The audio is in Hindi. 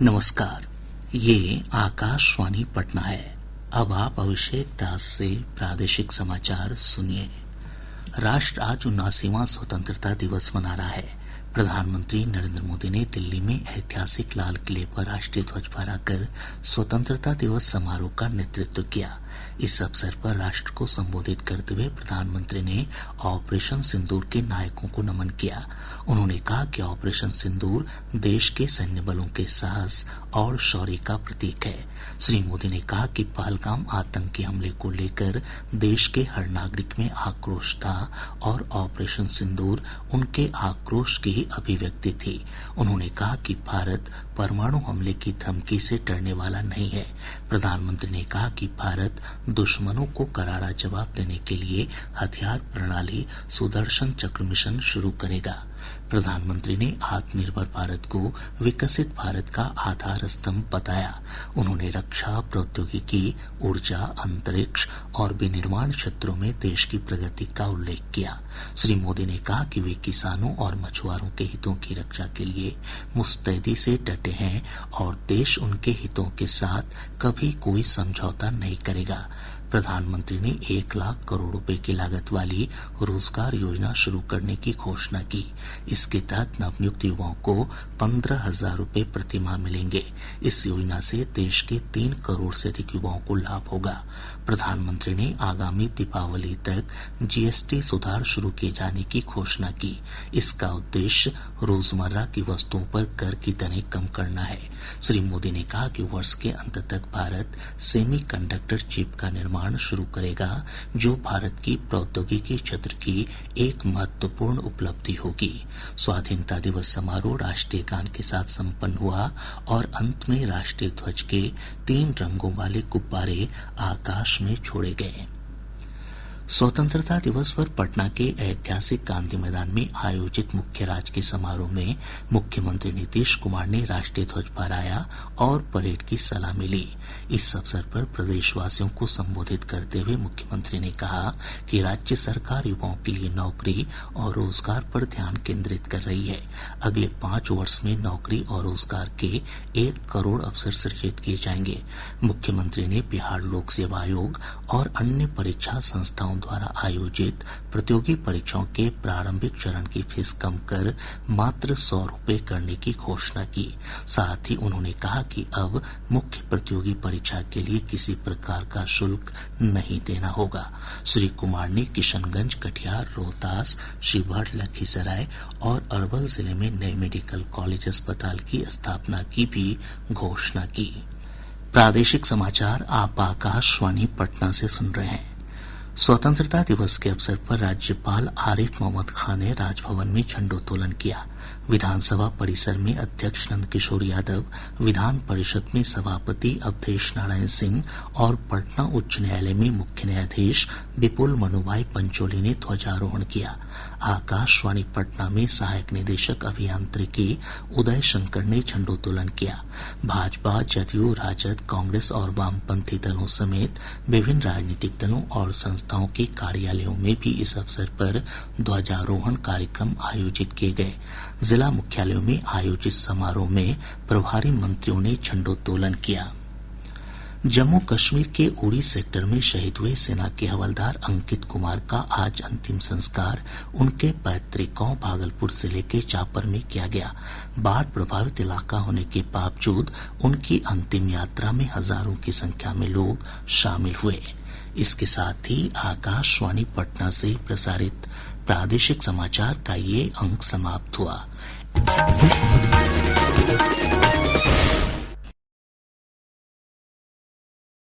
नमस्कार। ये आकाशवाणी पटना है। अब आप अभिषेक दास से प्रादेशिक समाचार सुनिए। राष्ट्र आज 79वां स्वतंत्रता दिवस मना रहा है। प्रधानमंत्री नरेंद्र मोदी ने दिल्ली में ऐतिहासिक लाल किले पर राष्ट्रीय ध्वज फहराकर स्वतंत्रता दिवस समारोह का नेतृत्व किया। इस अवसर पर राष्ट्र को संबोधित करते हुए प्रधानमंत्री ने ऑपरेशन सिंदूर के नायकों को नमन किया। उन्होंने कहा कि ऑपरेशन सिंदूर देश के सैन्य बलों के साहस और शौर्य का प्रतीक है। श्री मोदी ने कहा कि पहलगाम आतंकी हमले को लेकर देश के हर नागरिक में आक्रोश था और ऑपरेशन सिंदूर उनके आक्रोश की ही अभिव्यक्ति थी। उन्होंने कहा कि भारत परमाणु हमले की धमकी से डरने वाला नहीं है। प्रधानमंत्री ने कहा कि भारत दुश्मनों को करारा जवाब देने के लिए हथियार प्रणाली सुदर्शन चक्र मिशन शुरू करेगा। प्रधानमंत्री ने आत्मनिर्भर भारत को विकसित भारत का आधार स्तंभ बताया। उन्होंने रक्षा, प्रौद्योगिकी, ऊर्जा, अंतरिक्ष और विनिर्माण क्षेत्रों में देश की प्रगति का उल्लेख किया। श्री मोदी ने कहा कि वे किसानों और मछुआरों के हितों की रक्षा के लिए मुस्तैदी से डटे हैं और देश उनके हितों के साथ कभी कोई समझौता नहीं करेगा। प्रधानमंत्री ने 1 लाख करोड़ रुपए की लागत वाली रोजगार योजना शुरू करने की घोषणा की। इसके तहत नवनियुक्त युवाओं को 15,000 रुपए प्रति माह मिलेंगे। इस योजना से देश के 3 करोड़ से अधिक युवाओं को लाभ होगा। प्रधानमंत्री ने आगामी दीपावली तक जीएसटी सुधार शुरू किए जाने की घोषणा की। इसका उद्देश्य रोजमर्रा की वस्तुओं पर कर की दरें कम करना है। श्री मोदी ने कहा कि वर्ष के अंत तक भारत सेमीकंडक्टर चिप का निर्माण शुरू करेगा, जो भारत की प्रौद्योगिकी क्षेत्र की एक महत्वपूर्ण उपलब्धि होगी। स्वाधीनता दिवस समारोह राष्ट्रीय गान के साथ संपन्न हुआ और अंत में राष्ट्रीय ध्वज के 3 रंगों वाले गुब्बारे आकाश में छोड़े गए। स्वतंत्रता दिवस पर पटना के ऐतिहासिक गांधी मैदान में आयोजित मुख्य राजकीय समारोह में मुख्यमंत्री नीतीश कुमार ने राष्ट्रीय ध्वज फहराया और परेड की सलामी ली। इस अवसर पर प्रदेशवासियों को संबोधित करते हुए मुख्यमंत्री ने कहा कि राज्य सरकार युवाओं के लिए नौकरी और रोजगार पर ध्यान केंद्रित कर रही है। अगले 5 वर्ष में नौकरी और रोजगार के 1 करोड़ अवसर सृजित किए जाएंगे। मुख्यमंत्री ने बिहार लोक सेवा आयोग और अन्य परीक्षा संस्थाओं द्वारा आयोजित प्रतियोगी परीक्षाओं के प्रारंभिक चरण की फीस कम कर मात्र 100 रुपए करने की घोषणा की। साथ ही उन्होंने कहा कि अब मुख्य प्रतियोगी परीक्षा के लिए किसी प्रकार का शुल्क नहीं देना होगा। श्री कुमार ने किशनगंज, कटिहार, रोहतास, शिवहर, लखीसराय और अरवल जिले में नए मेडिकल कॉलेज अस्पताल की स्थापना की भी घोषणा की। प्रादेशिक समाचार आप आकाशवाणी पटना से सुन रहे हैं। स्वतंत्रता दिवस के अवसर पर राज्यपाल आरिफ मोहम्मद खान ने राजभवन में झंडोत्तोलन किया। विधानसभा परिसर में अध्यक्ष नंदकिशोर यादव, विधान परिषद में सभापति अवधेश नारायण सिंह और पटना उच्च न्यायालय में मुख्य न्यायाधीश विपुल मनुभाई पंचोली ने ध्वजारोहण किया। आकाशवाणी पटना में सहायक निदेशक अभियांत्रिकी उदय शंकर ने झंडोत्तोलन किया। भाजपा, जदयू, राजद, कांग्रेस और वामपंथी दलों समेत विभिन्न राजनीतिक दलों और संस्थाओं के कार्यालयों में भी इस अवसर पर ध्वजारोहण कार्यक्रम आयोजित किए गए। जिला मुख्यालयों में आयोजित समारोह में प्रभारी मंत्रियों ने झंडोत्तोलन किया। जम्मू कश्मीर के उड़ी सेक्टर में शहीद हुए सेना के हवलदार अंकित कुमार का आज अंतिम संस्कार उनके पैतृक गांव भागलपुर जिले के चापर में किया गया। बाढ़ प्रभावित इलाका होने के बावजूद उनकी अंतिम यात्रा में हजारों की संख्या में लोग शामिल हुए। इसके साथ ही आकाशवाणी पटना से प्रसारित प्रादेशिक समाचार का ये अंक समाप्त हुआ।